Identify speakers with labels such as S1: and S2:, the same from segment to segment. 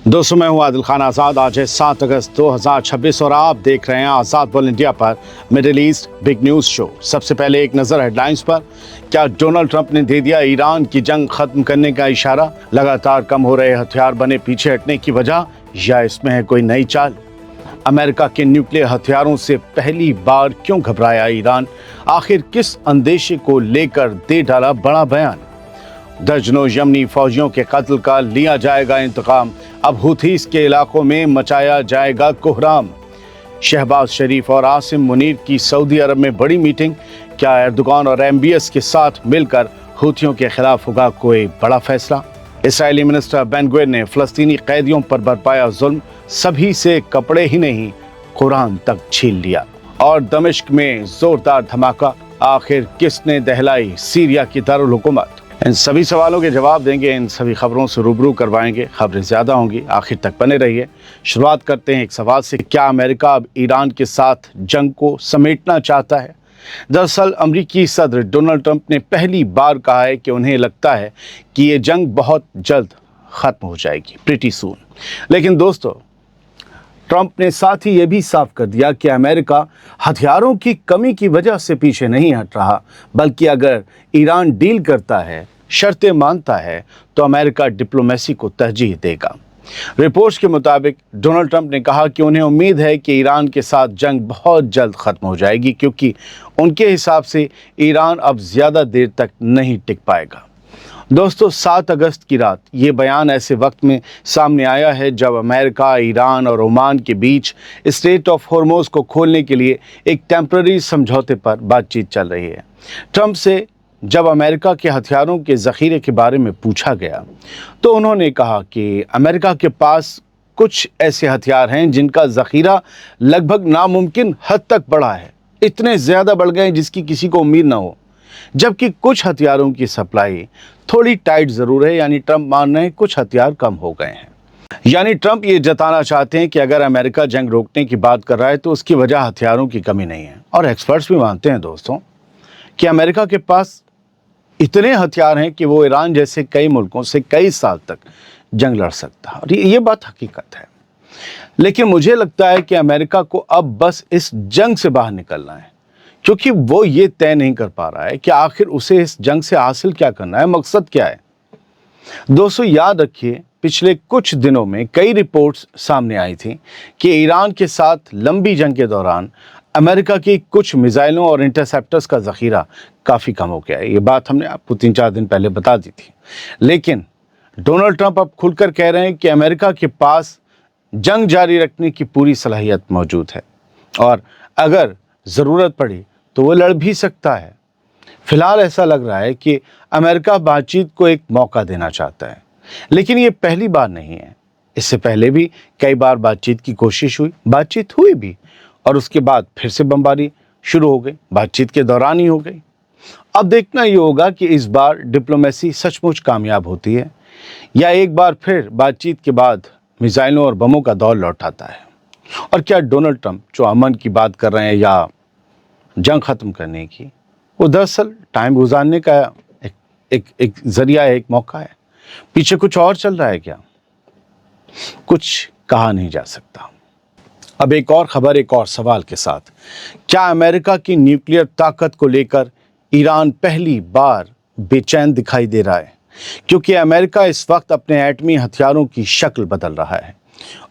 S1: दोस्तों, मैं हूं आदिल खान आज़ाद। आज है 7 अगस्त 2026 और आप देख रहे हैं आज़ाद वर्ल्ड इंडिया पर middle east big news show. सबसे पहले एक नज़र हेडलाइंस पर। क्या डोनाल्ड ट्रंप ने दे दिया ईरान की जंग खत्म करने का इशारा? लगातार कम हो रहे हथियार बने पीछे हटने की वजह, या इसमें है कोई नई चाल? अमेरिका के न्यूक्लियर हथियारों से पहली बार क्यों घबराया ईरान? आखिर किस अंदेशे को लेकर दे डाला बड़ा बयान? दर्जनों यमनी फौजियों के कत्ल का लिया जाएगा इंतकाम। अब हुथीस के इलाकों में मचाया जाएगा कोहराम। शहबाज शरीफ और आसिम मुनीर की सऊदी अरब में बड़ी मीटिंग। क्या एर्दोगान और MBS के साथ मिलकर हुथियों के खिलाफ होगा कोई बड़ा फैसला? इस्राएली मिनिस्टर बेन गुविर ने फलस्तीनी कैदियों पर बरपाया जुल्म। सभी से कपड़े ही नहीं, कुरान तक छीन लिया। और दमिश्क में जोरदार धमाका। आखिर किसने दहलाई सीरिया की दारुल हुकूमत? इन सभी सवालों के जवाब देंगे, इन सभी खबरों से रूबरू करवाएंगे। खबरें ज़्यादा होंगी, आखिर तक बने रहिए। शुरुआत करते हैं एक सवाल से। क्या अमेरिका अब ईरान के साथ जंग को समेटना चाहता है? दरअसल अमरीकी सदर डोनाल्ड ट्रंप ने पहली बार कहा है कि उन्हें लगता है कि ये जंग बहुत जल्द ख़त्म हो जाएगी, प्रीटी सून। लेकिन दोस्तों, ट्रंप ने साथ ही ये भी साफ कर दिया कि अमेरिका हथियारों की कमी की वजह से पीछे नहीं हट रहा, बल्कि अगर ईरान डील करता है, शर्तें मानता है, तो अमेरिका डिप्लोमेसी को तरजीह देगा। रिपोर्ट्स के मुताबिक डोनाल्ड ट्रंप ने कहा कि उन्हें उम्मीद है कि ईरान के साथ जंग बहुत जल्द ख़त्म हो जाएगी, क्योंकि उनके हिसाब से ईरान अब ज़्यादा देर तक नहीं टिक पाएगा। दोस्तों, 7 अगस्त की रात ये बयान ऐसे वक्त में सामने आया है जब अमेरिका, ईरान और ओमान के बीच स्ट्रेट ऑफ हॉर्मोज को खोलने के लिए एक टेम्पररी समझौते पर बातचीत चल रही है। ट्रंप से जब अमेरिका के हथियारों के ज़ख़ीरे के बारे में पूछा गया तो उन्होंने कहा कि अमेरिका के पास कुछ ऐसे हथियार हैं जिनका ज़ख़ीरा लगभग नामुमकिन हद तक बढ़ा है। इतने ज़्यादा बढ़ गए जिसकी किसी को उम्मीद ना हो। जबकि कुछ हथियारों की सप्लाई थोड़ी टाइट ज़रूर है, यानी ट्रंप मान रहे हैं कुछ हथियार कम हो गए हैं। यानी ट्रंप ये जताना चाहते हैं कि अगर अमेरिका जंग रोकने की बात कर रहा है तो उसकी वजह हथियारों की कमी नहीं है। और एक्सपर्ट्स भी मानते हैं दोस्तों कि अमेरिका के पास इतने हथियार हैं कि वो ईरान जैसे कई मुल्कों से कई साल तक जंग लड़ सकता है। और ये बात हकीकत है। लेकिन मुझे लगता है कि अमेरिका को अब बस इस जंग से बाहर निकलना है, क्योंकि वो ये तय नहीं कर पा रहा है कि आखिर उसे इस जंग से हासिल क्या करना है, मकसद क्या है। दोस्तों, याद रखिए, पिछले कुछ दिनों में कई रिपोर्ट्स सामने आई थी कि ईरान के साथ लंबी जंग के दौरान अमेरिका की कुछ मिसाइलों और इंटरसेप्टर्स का ज़ख़ीरा काफ़ी कम हो गया है। ये बात हमने आपको 3-4 दिन पहले बता दी थी। लेकिन डोनाल्ड ट्रंप अब खुलकर कह रहे हैं कि अमेरिका के पास जंग जारी रखने की पूरी सलाहियत मौजूद है और अगर ज़रूरत पड़ी तो वो लड़ भी सकता है। फिलहाल ऐसा लग रहा है कि अमेरिका बातचीत को एक मौका देना चाहता है, लेकिन ये पहली बार नहीं है। इससे पहले भी कई बार बातचीत की कोशिश हुई, बातचीत हुई भी, और उसके बाद फिर से बमबारी शुरू हो गई, बातचीत के दौरान ही हो गई। अब देखना ये होगा कि इस बार डिप्लोमेसी सचमुच कामयाब होती है या एक बार फिर बातचीत के बाद मिसाइलों और बमों का दौर लौट आता है। और क्या डोनाल्ड ट्रंप जो अमन की बात कर रहे हैं या जंग ख़त्म करने की, वो दरअसल टाइम गुजारने का एक ज़रिया है, एक मौका है? पीछे कुछ और चल रहा है क्या? कुछ कहा नहीं जा सकता। अब एक और खबर, एक और सवाल के साथ। क्या अमेरिका की न्यूक्लियर ताकत को लेकर ईरान पहली बार बेचैन दिखाई दे रहा है? क्योंकि अमेरिका इस वक्त अपने एटमी हथियारों की शक्ल बदल रहा है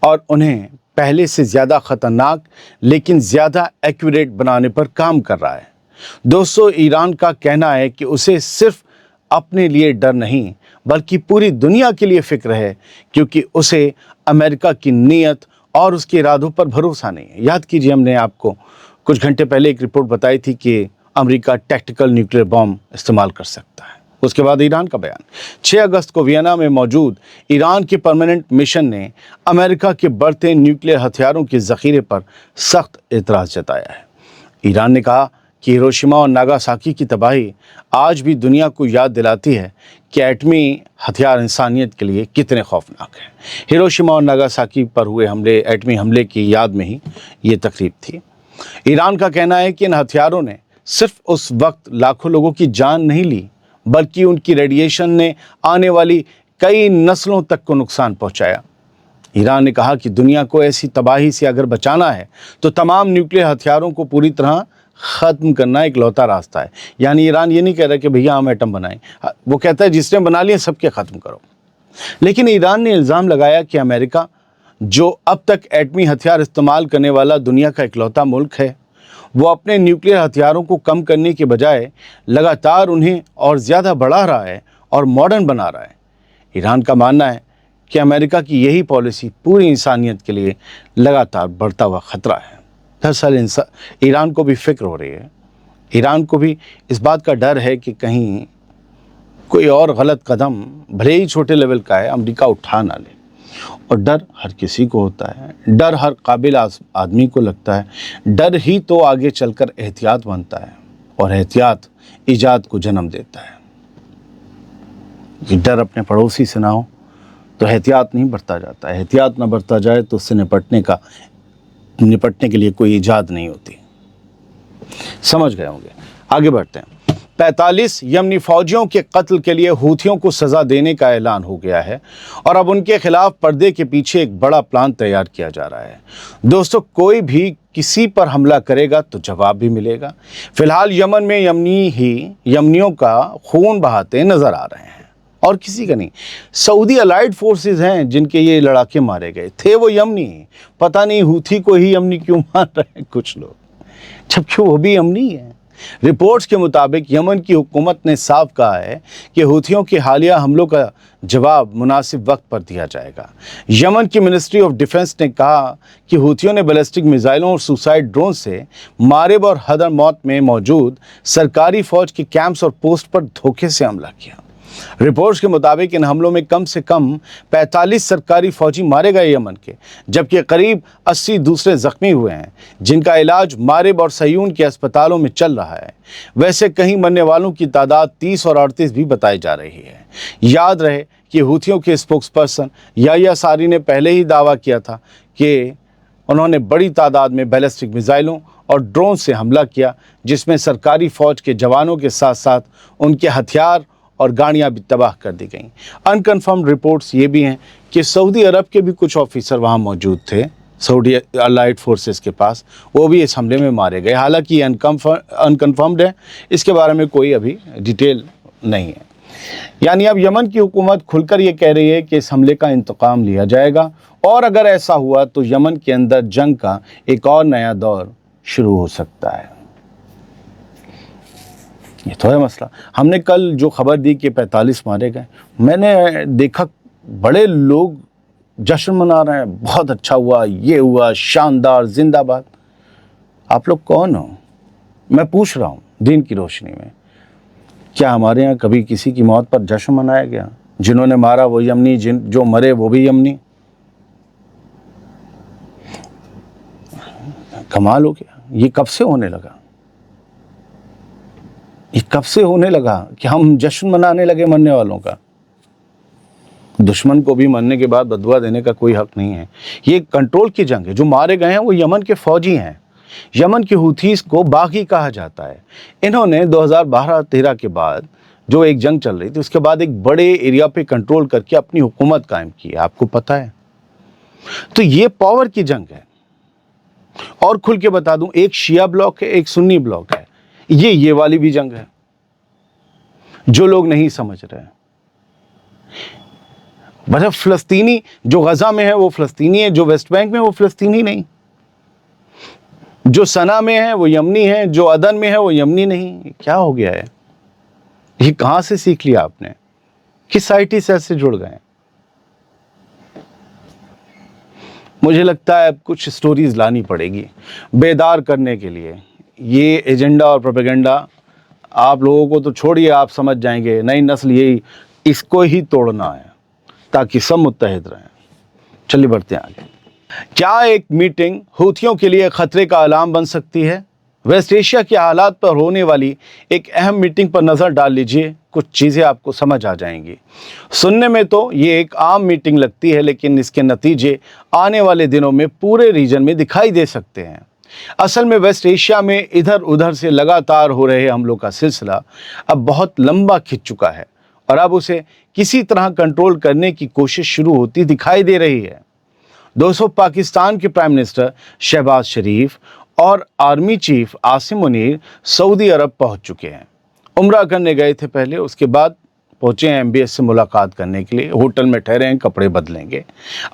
S1: और उन्हें पहले से ज़्यादा ख़तरनाक लेकिन ज़्यादा एक्यूरेट बनाने पर काम कर रहा है। दोस्तों, ईरान का कहना है कि उसे सिर्फ अपने लिए डर नहीं बल्कि पूरी दुनिया के लिए फ़िक्र है, क्योंकि उसे अमेरिका की नीयत और उसके इरादों पर भरोसा नहीं है। याद कीजिए, हमने आपको कुछ घंटे पहले एक रिपोर्ट बताई थी कि अमेरिका टैक्टिकल न्यूक्लियर बॉम्ब इस्तेमाल कर सकता है। उसके बाद ईरान का बयान। 6 अगस्त को वियना में मौजूद ईरान के परमानेंट मिशन ने अमेरिका के बढ़ते न्यूक्लियर हथियारों के ज़ख़ीरे पर सख्त एतराज़ जताया है। ईरान ने कहा कि हिरोशिमा और नागासाकी की तबाही आज भी दुनिया को याद दिलाती है कि एटमी हथियार इंसानियत के लिए कितने खौफनाक हैं। हिरोशिमा और नागासाकी पर हुए एटमी हमले की याद में ही ये तकरीब थी। ईरान का कहना है कि इन हथियारों ने सिर्फ उस वक्त लाखों लोगों की जान नहीं ली, बल्कि उनकी रेडिएशन ने आने वाली कई नस्लों तक को नुकसान पहुंचाया। ईरान ने कहा कि दुनिया को ऐसी तबाही से अगर बचाना है तो तमाम न्यूक्लियर हथियारों को पूरी तरह ख़त्म करना इकलौता रास्ता है। यानी ईरान ये नहीं कह रहा कि भैया हम एटम बनाएं, वो कहता है जिसने बना लिए सबके ख़त्म करो। लेकिन ईरान ने इल्ज़ाम लगाया कि अमेरिका, जो अब तक एटमी हथियार इस्तेमाल करने वाला दुनिया का इकलौता मुल्क है, वो अपने न्यूक्लियर हथियारों को कम करने के बजाय लगातार उन्हें और ज़्यादा बढ़ा रहा है और मॉडर्न बना रहा है। ईरान का मानना है कि अमेरिका की यही पॉलिसी पूरी इंसानियत के लिए लगातार बढ़ता हुआ ख़तरा है। दरअसल ईरान को भी फिक्र हो रही है। ईरान को भी इस बात का डर है कि कहीं कोई और गलत कदम, भले ही छोटे लेवल का है, अमेरिका उठा ना ले। और डर हर किसी को होता है, डर हर काबिल आदमी को लगता है। डर ही तो आगे चलकर एहतियात बनता है और एहतियात इजाद को जन्म देता है। ये डर अपने पड़ोसी से ना हो तो एहतियात नहीं बढ़ता जाता, एहतियात ना बढ़ता जाए तो उससे निपटने के लिए कोई इजाद नहीं होती। समझ गए होंगे। आगे बढ़ते हैं। 45 यमनी फौजियों के कत्ल के लिए हूथियों को सज़ा देने का ऐलान हो गया है और अब उनके खिलाफ पर्दे के पीछे एक बड़ा प्लान तैयार किया जा रहा है। दोस्तों, कोई भी किसी पर हमला करेगा तो जवाब भी मिलेगा। फिलहाल यमन में यमनियों का खून बहाते नजर आ रहे हैं और किसी का नहीं। सऊदी अलाइड फोर्सेस हैं जिनके ये लड़ाके मारे गए थे, वो यमनी। पता नहीं हूथी को ही यमनी क्यों मान रहे हैं कुछ लोग, जबकि वो भी यमनी है। रिपोर्ट्स के मुताबिक यमन की हुकूमत ने साफ कहा है कि हूथियों के हालिया हमलों का जवाब मुनासिब वक्त पर दिया जाएगा। यमन की मिनिस्ट्री ऑफ डिफेंस ने कहा कि हूथियों ने बैलिस्टिक मिसाइलों और सुसाइड ड्रोन से मारेब और हदरमौत में मौजूद सरकारी फौज के कैंप्स और पोस्ट पर धोखे से हमला किया। रिपोर्ट्स के मुताबिक इन हमलों में कम से कम 45 सरकारी फौजी मारे गए यमन के, जबकि करीब 80 दूसरे जख्मी हुए हैं, जिनका इलाज मारेब और सयून के अस्पतालों में चल रहा है। वैसे कहीं मरने वालों की तादाद 30 और 38 भी बताई जा रही है। याद रहे कि हूथियों के स्पोक्सपर्सन याह्या सारी ने पहले ही दावा किया था कि उन्होंने बड़ी तादाद में बैलिस्टिक मिसाइलों और ड्रोन से हमला किया, जिसमें सरकारी फौज के जवानों के साथ साथ उनके हथियार और गाड़ियां भी तबाह कर दी गईं। अनकन्फर्म्ड रिपोर्ट्स ये भी हैं कि सऊदी अरब के भी कुछ ऑफिसर वहां मौजूद थे, सऊदी अलाइड फोर्सेस के पास, वो भी इस हमले में मारे गए। हालांकि अनकन्फर्म्ड है, इसके बारे में कोई अभी डिटेल नहीं है। यानी अब यमन की हुकूमत खुलकर ये कह रही है कि इस हमले का इंतकाम लिया जाएगा और अगर ऐसा हुआ तो यमन के अंदर जंग का एक और नया दौर शुरू हो सकता है। ये तो है मसला। हमने कल जो खबर दी कि 45 मारे गए, मैंने देखा बड़े लोग जश्न मना रहे हैं, बहुत अच्छा हुआ, ये हुआ, शानदार, जिंदाबाद। आप लोग कौन हो? मैं पूछ रहा हूँ दिन की रोशनी में, क्या हमारे यहाँ कभी किसी की मौत पर जश्न मनाया गया? जिन्होंने मारा वो यमनी, जो मरे वो भी यमनी। कमाल हो गया। ये कब से होने लगा? ये कब से होने लगा कि हम जश्न मनाने लगे मरने वालों का? दुश्मन को भी मरने के बाद बदुआ देने का कोई हक नहीं है। ये कंट्रोल की जंग है। जो मारे गए हैं वो यमन के फौजी हैं। यमन के हूथीस को बागी कहा जाता है। इन्होंने 2012-13 के बाद जो एक जंग चल रही थी, उसके बाद एक बड़े एरिया पे कंट्रोल करके अपनी हुकूमत कायम की है, आपको पता है। तो ये पावर की जंग है। और खुल के बता दूं, एक शिया ब्लॉक है, एक सुन्नी ब्लॉक है। ये वाली भी जंग है जो लोग नहीं समझ रहे हैं। मतलब फिलिस्तीनी जो गजा में है वो फिलिस्तीनी है, जो वेस्ट बैंक में वो फिलिस्तीनी नहीं, जो सना में है वो यमनी है, जो अदन में है वो यमनी नहीं। क्या हो गया है? ये कहां से सीख लिया आपने? किस आईटी सेल से जुड़ गए? मुझे लगता है अब कुछ स्टोरीज लानी पड़ेगी बेदार करने के लिए। ये एजेंडा और प्रोपेगेंडा आप लोगों को तो छोड़िए, आप समझ जाएंगे। नई नस्ल यही इसको ही तोड़ना है ताकि सब मुत्तहिद रहें। चलिए बढ़ते हैं आगे। क्या एक मीटिंग हूथियों के लिए खतरे का अलार्म बन सकती है? वेस्ट एशिया के हालात पर होने वाली एक अहम मीटिंग पर नज़र डाल लीजिए, कुछ चीज़ें आपको समझ आ जाएंगी। सुनने में तो ये एक आम मीटिंग लगती है, लेकिन इसके नतीजे आने वाले दिनों में पूरे रीजन में दिखाई दे सकते हैं। असल में वेस्ट एशिया में इधर उधर से लगातार हो रहे हमलों का सिलसिला अब बहुत लंबा खिंच चुका है और अब उसे किसी तरह कंट्रोल करने की कोशिश शुरू होती दिखाई दे रही है। दोस्तों, पाकिस्तान के प्राइम मिनिस्टर शहबाज शरीफ और आर्मी चीफ आसिम मुनीर सऊदी अरब पहुंच चुके हैं। उम्रा करने गए थे पहले, उसके बाद पहुंचे हैं MBS से मुलाकात करने के लिए। होटल में ठहरे हैं, कपड़े बदलेंगे,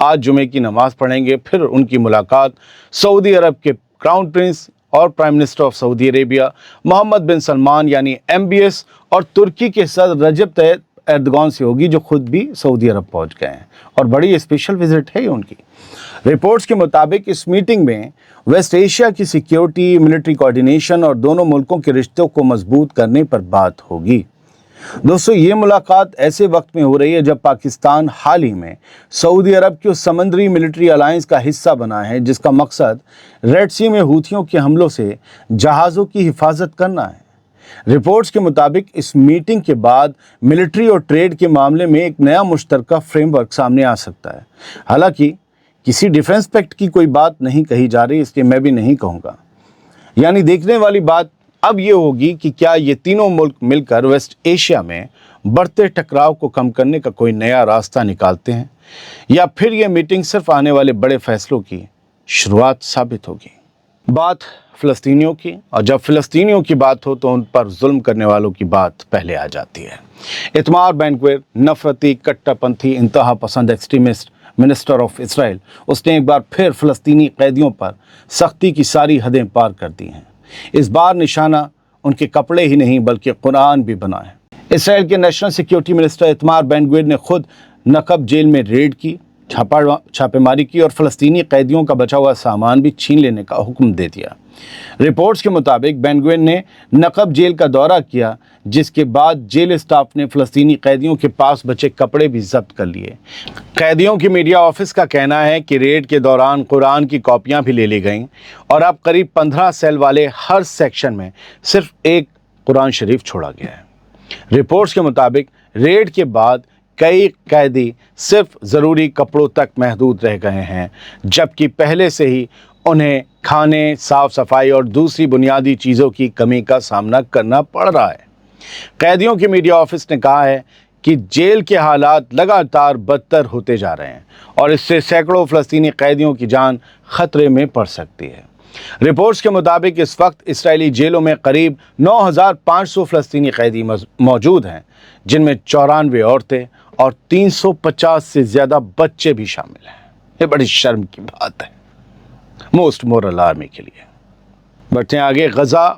S1: आज जुमे की नमाज पढ़ेंगे, फिर उनकी मुलाकात सऊदी अरब के क्राउन प्रिंस और prime minister of Saudi Arabia Mohammed bin Salman यानी MBS और तुर्की के सदर रजब तैयब एर्दोगान से होगी, जो खुद भी सऊदी अरब पहुंच गए हैं और बड़ी स्पेशल विजिट है उनकी। रिपोर्ट्स के मुताबिक इस मीटिंग में वेस्ट एशिया की सिक्योरिटी, मिलिट्री कोऑर्डिनेशन और दोनों मुल्कों के रिश्तों को मजबूत करने पर बात होगी। दोस्तों, ये मुलाकात ऐसे वक्त में हो रही है जब पाकिस्तान हाल ही में सऊदी अरब की उस समुद्री मिलिट्री अलायंस का हिस्सा बना है जिसका मकसद रेड सी में हूथियों के हमलों से जहाज़ों की हिफाजत करना है। रिपोर्ट्स के मुताबिक इस मीटिंग के बाद मिलिट्री और ट्रेड के मामले में एक नया मुश्तरका फ्रेमवर्क सामने आ सकता है। हालांकि किसी डिफेंस पैक्ट की कोई बात नहीं कही जा रही, इसलिए मैं भी नहीं कहूँगा। यानी देखने वाली बात अब ये होगी कि क्या ये तीनों मुल्क मिलकर वेस्ट एशिया में बढ़ते टकराव को कम करने का कोई नया रास्ता निकालते हैं, या फिर ये मीटिंग सिर्फ आने वाले बड़े फैसलों की शुरुआत साबित होगी। बात फ़लस्तीनियों की, और जब फ़लस्तीनियों की बात हो तो उन पर जुल्म करने वालों की बात पहले आ जाती है। इतमार बेन-ग्विर, नफरती, कट्टरपंथी, इंतहा पसंद एक्सट्रीमिस्ट मिनिस्टर ऑफ इसराइल, उसने एक बार फिर फ़लस्तीनी कैदियों पर सख्ती की सारी हदें पार कर दी हैं। इस बार निशाना उनके कपड़े ही नहीं बल्कि कुरान भी बना है। इसराइल के नेशनल सिक्योरिटी मिनिस्टर इतमार बेन-ग्विर ने खुद नकब जेल में रेड की, छापेमारी की और फ़लस्तीनी कैदियों का बचा हुआ सामान भी छीन लेने का हुक्म दे दिया। रिपोर्ट्स के मुताबिक बेन-ग्विर ने नकब जेल का दौरा किया, जिसके बाद जेल स्टाफ ने फ़लस्तीनी कैदियों के पास बचे कपड़े भी जब्त कर लिए। कैदियों की मीडिया ऑफिस का कहना है कि रेड के दौरान कुरान की कॉपियां भी ले ली गईं और अब करीब 15 सेल वाले हर सेक्शन में सिर्फ एक कुरान शरीफ छोड़ा गया है। रिपोर्ट्स के मुताबिक रेड के बाद कई कैदी सिर्फ ज़रूरी कपड़ों तक महदूद रह गए हैं, जबकि पहले से ही उन्हें खाने, साफ सफाई और दूसरी बुनियादी चीज़ों की कमी का सामना करना पड़ रहा है। कैदियों की मीडिया ऑफिस ने कहा है कि जेल के हालात लगातार बदतर होते जा रहे हैं और इससे सैकड़ों फ़लस्तीनी कैदियों की जान खतरे में पड़ सकती है। रिपोर्ट्स के मुताबिक इस वक्त इसराइली जेलों में करीब 9,500 फ़लस्तीनी कैदी मौजूद हैं, जिनमें 94 औरतें और 350 से ज़्यादा बच्चे भी शामिल हैं। ये बड़ी शर्म की बात है मोस्ट मोरल आर्मी के लिए। बढ़ते हैं आगे। गज़ा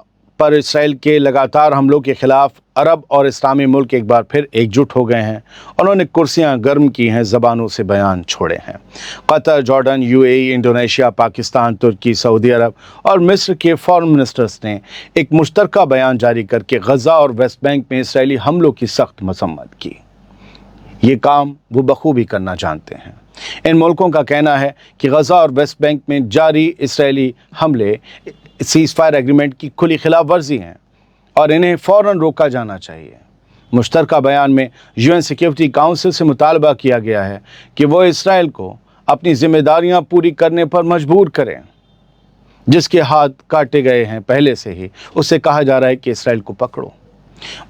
S1: पर इसराइल के लगातार हमलों के खिलाफ अरब और इस्लामी मुल्क एक बार फिर एकजुट हो गए हैं। उन्होंने कुर्सियां गर्म की हैं, ज़बानों से बयान छोड़े हैं। Qatar, Jordan, UAE, Indonesia, Pakistan, तुर्की, सऊदी अरब और मिस्र के फॉरेन मिनिस्टर्स ने एक मुश्तरका बयान जारी करके गज़ा और वेस्ट बैंक में इसराइली हमलों की सख्त मजम्मत की। ये काम वो बखूबी करना जानते हैं। इन मुल्कों का कहना है कि गज़ा और वेस्ट बैंक में जारी इसराइली हमले सीज़ फायर एग्रीमेंट की खुली खिलाफ वर्जी हैं और इन्हें फ़ौरन रोका जाना चाहिए। मुश्तरका बयान में UN सिक्योरिटी काउंसिल से मुतालबा किया गया है कि वो इसराइल को अपनी जिम्मेदारियां पूरी करने पर मजबूर करें। जिसके हाथ काटे गए हैं पहले से ही, उससे कहा जा रहा है कि इसराइल को पकड़ो।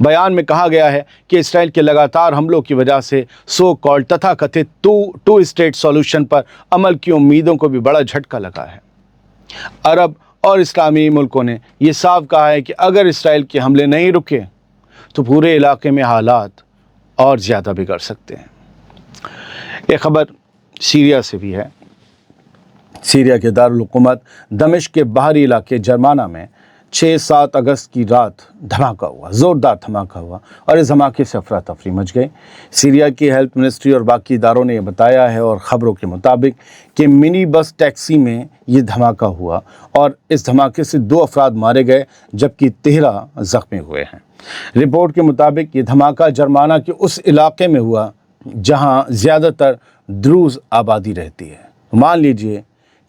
S1: बयान में कहा गया है कि इसराइल के लगातार हमलों की वजह से सो कॉल्ड तथाकथित टू स्टेट सॉल्यूशन पर अमल की उम्मीदों को भी बड़ा झटका लगा है। अरब और इस्लामी मुल्कों ने यह साफ कहा है कि अगर इसराइल के हमले नहीं रुके तो पूरे इलाके में हालात और ज़्यादा बिगड़ सकते हैं। एक खबर सीरिया से भी है। सीरिया के दारुल हुकूमत दमिश्क के बाहरी इलाके जर्माना में 6-7 अगस्त की रात धमाका हुआ, ज़ोरदार धमाका हुआ और इस धमाके से अफरा तफरी मच गई। सीरिया की हेल्थ मिनिस्ट्री और बाकी इदारों ने यह बताया है और ख़बरों के मुताबिक कि मिनी बस टैक्सी में ये धमाका हुआ और इस धमाके से 2 अफराद मारे गए जबकि 13 ज़ख्मी हुए हैं। रिपोर्ट के मुताबिक ये धमाका जर्माना के उस इलाके में हुआ जहाँ ज़्यादातर द्रूज़ आबादी रहती है। मान लीजिए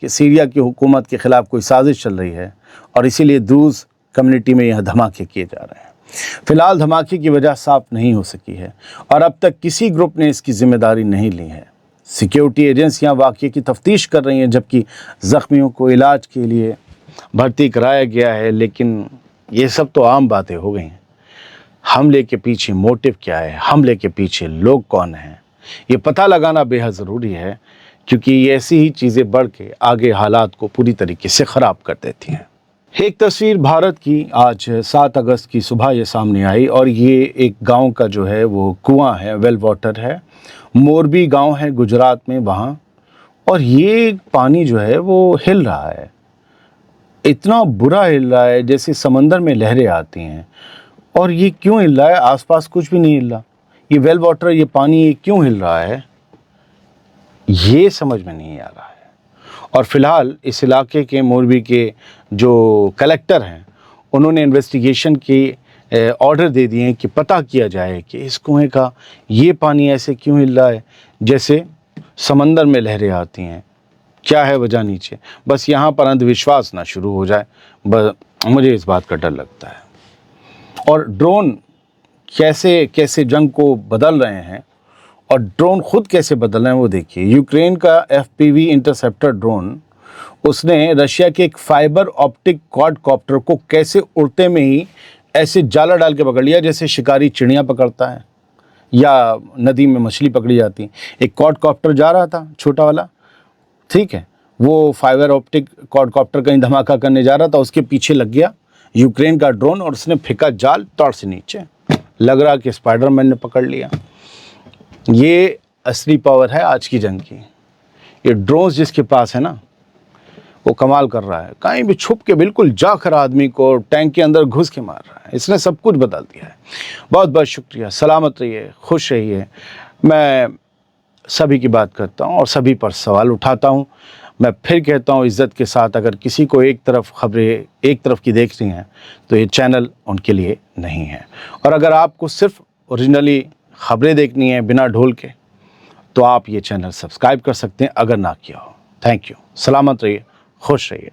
S1: कि सीरिया की हुकूमत के ख़िलाफ़ कोई साजिश चल रही है और इसीलिए द्रूज़ कम्युनिटी में यह धमाके किए जा रहे हैं। फ़िलहाल धमाके की वजह साफ नहीं हो सकी है और अब तक किसी ग्रुप ने इसकी ज़िम्मेदारी नहीं ली है। सिक्योरिटी एजेंसियां वाक़ये की तफ्तीश कर रही हैं जबकि ज़ख्मियों को इलाज के लिए भर्ती कराया गया है। लेकिन ये सब तो आम बातें हो गई हैं। हमले के पीछे मोटिव क्या है, हमले के पीछे लोग कौन हैं, ये पता लगाना बेहद ज़रूरी है, क्योंकि ये ऐसी ही चीज़ें बढ़ के आगे हालात को पूरी तरीके से ख़राब कर देती हैं। एक तस्वीर भारत की आज 7 अगस्त की सुबह ये सामने आई और ये एक गांव का जो है वो कुआं है, वेल वाटर है, मोरबी गांव है गुजरात में वहाँ, और ये पानी जो है वो हिल रहा है, इतना बुरा हिल रहा है जैसे समंदर में लहरें आती हैं। और ये क्यों हिल रहा है? आसपास कुछ भी नहीं हिल रहा, ये वेल वाटर, ये पानी, ये क्यों हिल रहा है ये समझ में नहीं आ रहा है। और फिलहाल इस इलाके के मोरबी के जो कलेक्टर हैं उन्होंने इन्वेस्टिगेशन की ऑर्डर दे दिए हैं कि पता किया जाए कि इस कुएं का ये पानी ऐसे क्यों हिल रहा है जैसे समंदर में लहरें आती हैं, क्या है वजह नीचे। बस यहाँ पर अंधविश्वास ना शुरू हो जाए, बस मुझे इस बात का डर लगता है। और ड्रोन कैसे कैसे जंग को बदल रहे हैं और ड्रोन खुद कैसे बदल रहे हैं वो देखिए। यूक्रेन का FPV इंटरसेप्टर ड्रोन, उसने रशिया के एक फाइबर ऑप्टिक क्वाडकॉप्टर को कैसे उड़ते में ही ऐसे जाला डाल के पकड़ लिया जैसे शिकारी चिड़ियाँ पकड़ता है या नदी में मछली पकड़ी जाती। एक क्वाडकॉप्टर जा रहा था छोटा वाला, ठीक है, वो फाइबर ऑप्टिक क्वाडकॉप्टर कहीं धमाका करने जा रहा था, उसके पीछे लग गया यूक्रेन का ड्रोन और उसने फेंका जाल तड़ से नीचे, लग रहा कि स्पाइडरमैन ने पकड़ लिया। ये असली पावर है आज की जंग की। ये ड्रोन्स जिसके पास है ना वो कमाल कर रहा है, कहीं भी छुप के बिल्कुल जाकर आदमी को टैंक के अंदर घुस के मार रहा है। इसने सब कुछ बदल दिया है। बहुत बहुत शुक्रिया, सलामत रहिए, खुश रहिए। मैं सभी की बात करता हूँ और सभी पर सवाल उठाता हूँ। मैं फिर कहता हूँ इज़्ज़त के साथ, अगर किसी को एक तरफ खबरें एक तरफ की देखनी हैं तो ये चैनल उनके लिए नहीं है। और अगर आपको सिर्फ ओरिजिनली खबरें देखनी है बिना ढोल के, तो आप ये चैनल सब्सक्राइब कर सकते हैं अगर ना किया हो। थैंक यू, सलामत रहिए, खुश रहिए।